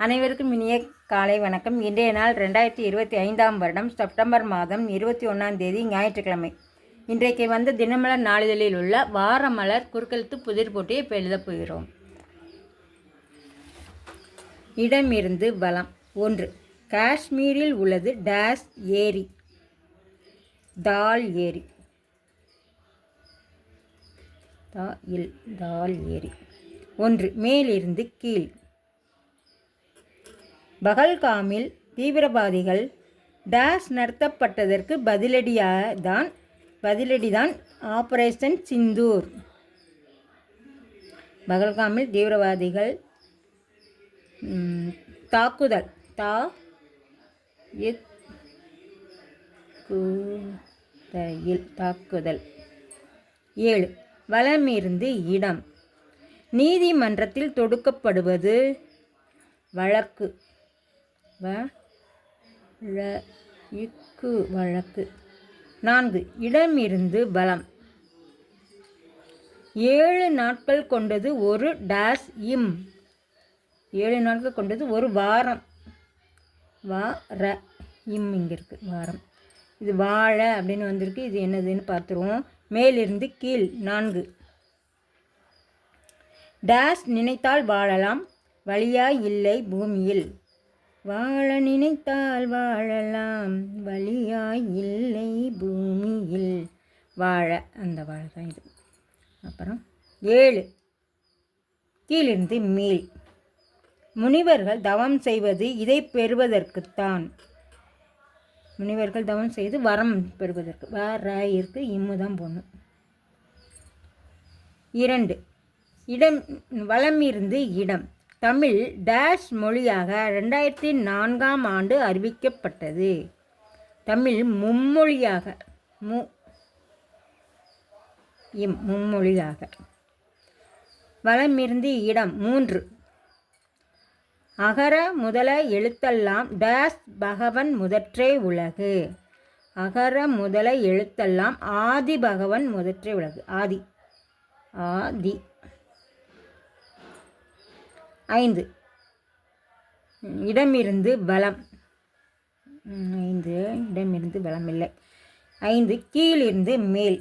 அனைவருக்கும் இனிய காலை வணக்கம். இன்றைய நாள் 2025 வருடம் செப்டம்பர் மாதம் 21ஆம் தேதி ஞாயிற்றுக்கிழமை. இன்றைக்கு வந்த தினமலர் நாளிதழில் உள்ள வாரமலர் குறுக்கெழுத்து புதிர் போட்டியை இப்போ எழுதப் போகிறோம். இடமிருந்து வலம். 1. காஷ்மீரில் உள்ளது டேஸ் ஏரி. தால் ஏரி. தால் ஏரி. 1. மேலிருந்து கீழ். பகல்காமில் தீவிரவாதிகள் டேஸ் நடத்தப்பட்டதற்கு பதிலடிதான் ஆபரேஷன் சிந்தூர். பகல்காமில் தீவிரவாதிகள் தாக்குதல் தாக்குதல். 7. வலமிருந்து இடம். நீதிமன்றத்தில் தொடுக்கப்படுவது வழக்கு. வழக்கு. 4. இடமிருந்து வலம். 7 நாட்கள் கொண்டது ஒரு டேஸ் இம். 7 நாட்கள் கொண்டது ஒரு வாரம். இம் இங்கே இருக்குது வாரம். இது வாழை அப்படின்னு வந்திருக்கு. இது என்னதுன்னு பார்த்துருவோம். மேலிருந்து கீழ். 4. டேஸ் நினைத்தால் வாழலாம், வழியாய் இல்லை பூமியில். வாழ நினைத்தால் வாழலாம், வழியாய் இல்லை பூமியில். வாழை, அந்த வாழை தான் இது. அப்புறம் 7. கீழிருந்து மேல். முனிவர்கள் தவம் செய்வது இதை பெறுவதற்குத்தான். முனிவர்கள் தவம் செய்து வரம் பெறுவதற்கு. இருக்கு, இம்மு தான் போடணும். 2. வலமிருந்து இடம். தமிழ் டேஷ் மொழியாக 2004ஆம் ஆண்டு அறிவிக்கப்பட்டது. தமிழ் மும்மொழியாக. மும்மொழியாக. வலமிருந்து இடம். 3. அகர முதல எழுத்தெல்லாம் டேஷ் பகவன் முதற்றே உலகு. அகர முதல எழுத்தெல்லாம் ஆதி பகவன் முதற்றே உலகு. ஆதி. 5. இடமிருந்து வலம். 5. இடமிருந்து வலம் இல்லை. 5. கீழிருந்து மேல்.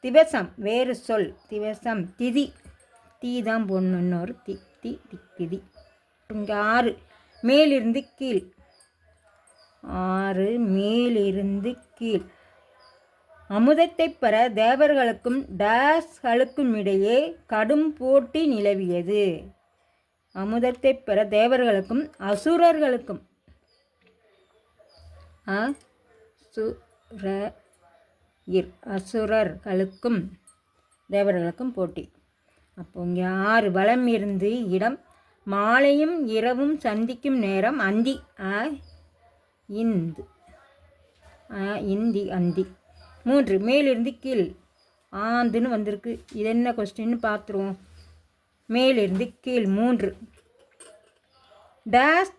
திவசம் வேறு சொல். திவசம் திதி. தீ தான் போடணும். இன்னொரு திதி. 6. மேலிருந்து கீழ். 6. மேலிருந்து கீழ். அமுதத்தை பெற தேவர்களுக்கும் டேஸ்களுக்கும் இடையே கடும் போட்டி நிலவியது. அமுதத்தை பெற தேவர்களுக்கும் அசுரர்களுக்கும். அசுரர்களுக்கும் தேவர்களுக்கும் போட்டி. அப்போ இங்கே 6. வலம் இருந்து இடம். மாலையும் இரவும் சந்திக்கும் நேரம் அந்தி. அந்தி. 3. மேலிருந்து கீழ். ஆந்துன்னு வந்திருக்கு. இது என்ன கொஸ்டின்னு பார்த்துருவோம். மேலிருந்து கீழ். 3. டேஸ்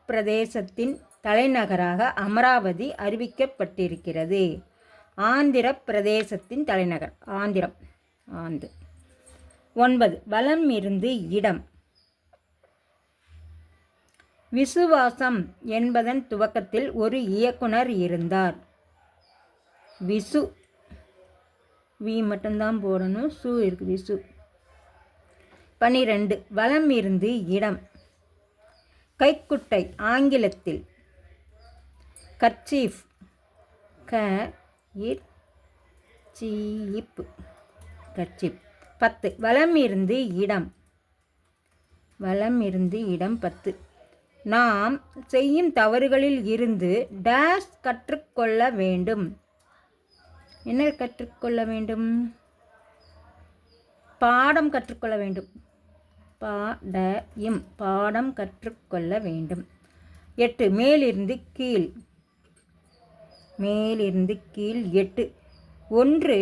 பிரதேசத்தின் தலைநகராக அமராவதி அறிவிக்கப்பட்டிருக்கிறது. ஆந்திர பிரதேசத்தின் தலைநகர் ஆந்திரம். 9. வலம் இருந்து இடம். விசுவாசம் என்பதன் துவக்கத்தில் ஒரு இயக்குனர் இருந்தார். விசு. வி மட்டும்தான் போடணும். சு இருக்கு. விசு. 12. வலம் இருந்து இடம். கைக்குட்டை ஆங்கிலத்தில் கர்ச்சீஃப். கர்ச்சீஃப். 10. வலம் இருந்து இடம். வலம் இருந்து இடம். 10. நாம் செய்யும் தவறுகளில் இருந்து டேஷ் கற்றுக்கொள்ள வேண்டும். என்ன கற்றுக்கொள்ள வேண்டும்? பாடம் கற்றுக்கொள்ள வேண்டும். பாடம் கற்றுக்கொள்ள வேண்டும். 8. மேலிருந்து கீழ். மேலிருந்து கீழ். 8. ஒன்று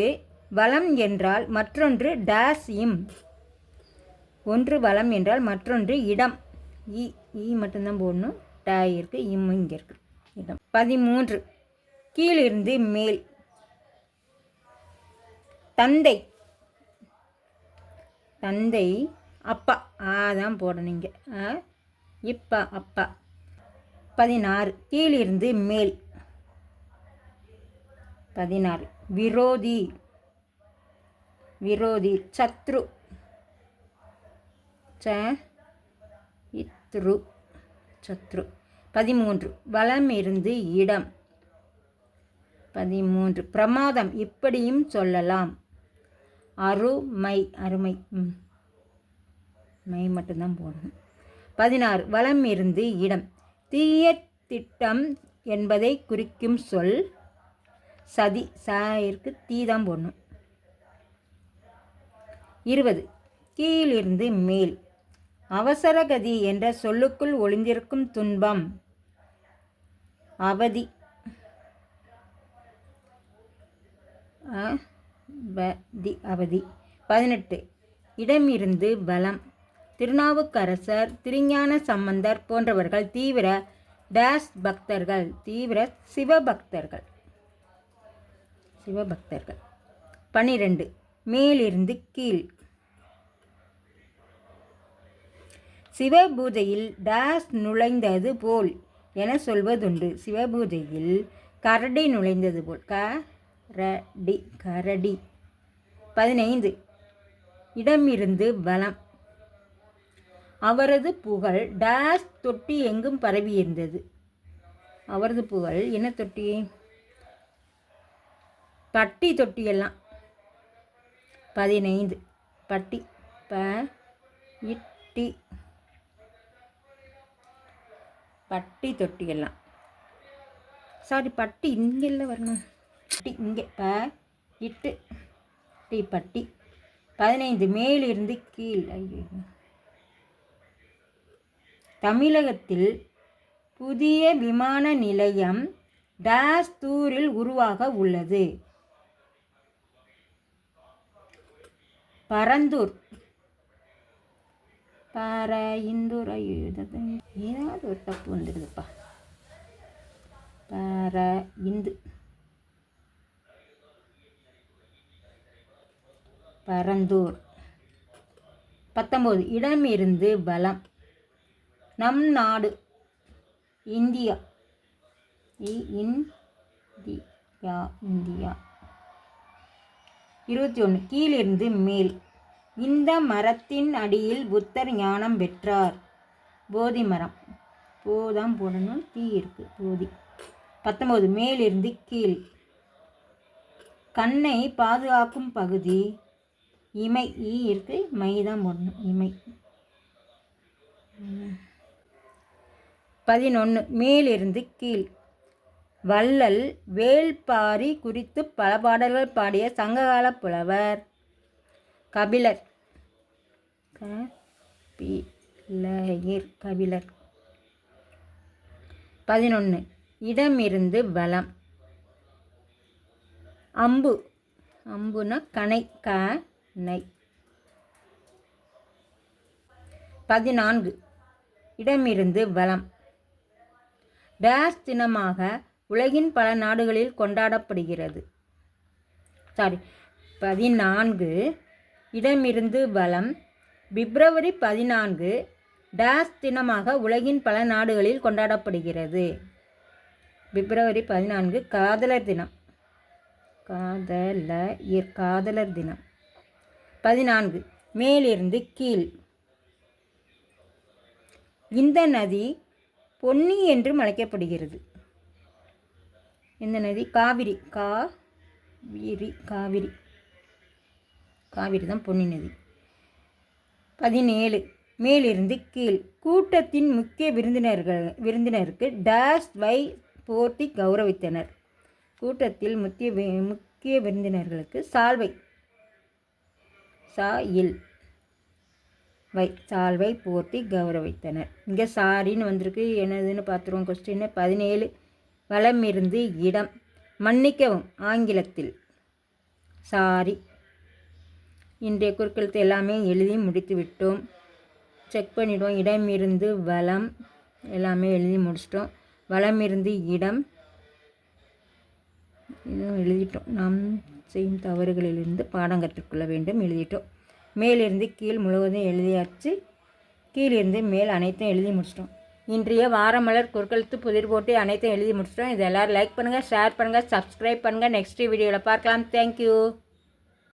வலம் என்றால் மற்றொன்று டேஸ் இம். ஒன்று வலம் என்றால் மற்றொன்று இடம். மட்டும்தான் போடணும். இருக்கு, இம் இங்கே இருக்கு. இடம். 13. கீழிருந்து மேல். தந்தை. தந்தை அப்பா. தான் போடணும் இங்கே. இப்பா அப்பா. 16 கீழிருந்து மேல். 16 விரோதி. விரோதி சத்ரு. இத்ரு சத்ரு. 13 வலம் இருந்து இடம். 13 பிரமாதம். இப்படியும் சொல்லலாம். அருமை. அருமை மை மட்டும்தான் போடணும். 16 வலம் இருந்து இடம். தீய திட்டம் என்பதை குறிக்கும் சொல் சதி. சாயிற்கு தீ தான் போடணும். 20 கீழிருந்து மேல். அவசரகதி என்ற சொல்லுக்குள் ஒளிந்திருக்கும் துன்பம் அவதி. அவதி. 18 இடமிருந்து வலம். திருநாவுக்கரசர், திருஞான சம்பந்தர் போன்றவர்கள் தீவிர டேஸ் பக்தர்கள். தீவிர சிவபக்தர்கள். 12 மேலிருந்து கீழ். சிவபூஜையில் டேஸ் நுழைந்தது போல் என சொல்வதுண்டு. சிவபூஜையில் கரடி நுழைந்தது போல். கரடி. 15 இடமிருந்து வலம். அவரது புகழ் டேஸ் தொட்டி எங்கும் பரவியிருந்தது. அவரது புகழ் என்ன தொட்டி? பட்டி தொட்டியெல்லாம். 15 பட்டி. பட்டி தொட்டியெல்லாம். சாரி, பட்டி இங்கெல்லாம் வரணும். பட்டி இங்கே. பட்டி. 15 மேலிருந்து கீழ். தமிழகத்தில் புதிய விமான நிலையம் டேஸ் தூரில் உருவாக உள்ளது. பரந்தூர். இந்தூர். ஏதாவது ஒரு தப்பு வந்துடுதுப்பா. பரந்தூர். 19 இடமிருந்து வலம். நம் நாடு இந்தியா. இந்தியா. 21 கீழிருந்து மேல். இந்த மரத்தின் அடியில் புத்தர் ஞானம் பெற்றார். போதி மரம். போதான் போடணும், தீ இருக்கு. போதி. 19 மேலிருந்து கீழ். கண்ணை பாதுகாக்கும் பகுதி இமை. இருக்கு, மை தான் போடணும். இமை. 11 மேலிருந்து கீழ். வள்ளல் வேள்பாரி குறித்து பல பாடல்கள் பாடிய சங்ககால புலவர் கபிலர். கபிலர். 11 இடமிருந்து வலம். அம்பு. அம்புனா கணை. கணை. 14 இடமிருந்து வலம். டேஸ் தினமாக உலகின் பல நாடுகளில் கொண்டாடப்படுகிறது. 14 இடமிருந்து வலம். பிப்ரவரி 14 டேஸ் தினமாக உலகின் பல நாடுகளில் கொண்டாடப்படுகிறது. பிப்ரவரி 14 காதலர் தினம். காதலர் தினம். 14 மேலிருந்து கீழ். இந்த நதி பொன்னி என்றும் அழைக்கப்படுகிறது. இந்த நதி காவிரி. காவிரி தான் பொன்னி நதி. 17 மேலிருந்து கீழ். கூட்டத்தின் முக்கிய விருந்தினருக்கு டேஸ் வை போர்த்தி கௌரவித்தனர். கூட்டத்தில் முக்கிய விருந்தினர்களுக்கு சால்வை. சால்வை போர்த்தி கௌரவித்தனர். இங்கே சாரின்னு வந்திருக்கு. என்னதுன்னு பார்த்துருவோம். கொஸ்டின் 17 வலம் இருந்து இடம். மன்னிக்கவும் ஆங்கிலத்தில் சாரி. இன்றைய குறுக்கெழுத்து எல்லாமே எழுதி முடித்து விட்டோம். செக் பண்ணிவிடுவோம். இடம் இருந்து வலம் எல்லாமே எழுதி முடிச்சிட்டோம். வலம் இருந்து இடம் இதுவும் எழுதிட்டோம். நாம் செய்யும் தவறுகளிலிருந்து பாடம் கற்றுக்கொள்ள வேண்டும் எழுதிட்டோம். மேலிருந்து கீழ் முழுவதும் எழுதியாச்சு. கீழிருந்து மேல் அனைத்தும் எழுதி முடிச்சிட்டோம். இன்றைய வாரமலர் குறுக்கெழுத்து புதிர் போட்டு அனைத்தும் எழுதி முடிச்சிட்டோம். இது எல்லோரும் லைக் பண்ணுங்கள், ஷேர் பண்ணுங்கள், சப்ஸ்கிரைப் பண்ணுங்கள். நெக்ஸ்ட் வீடியோவில் பார்க்கலாம். தேங்க்யூ.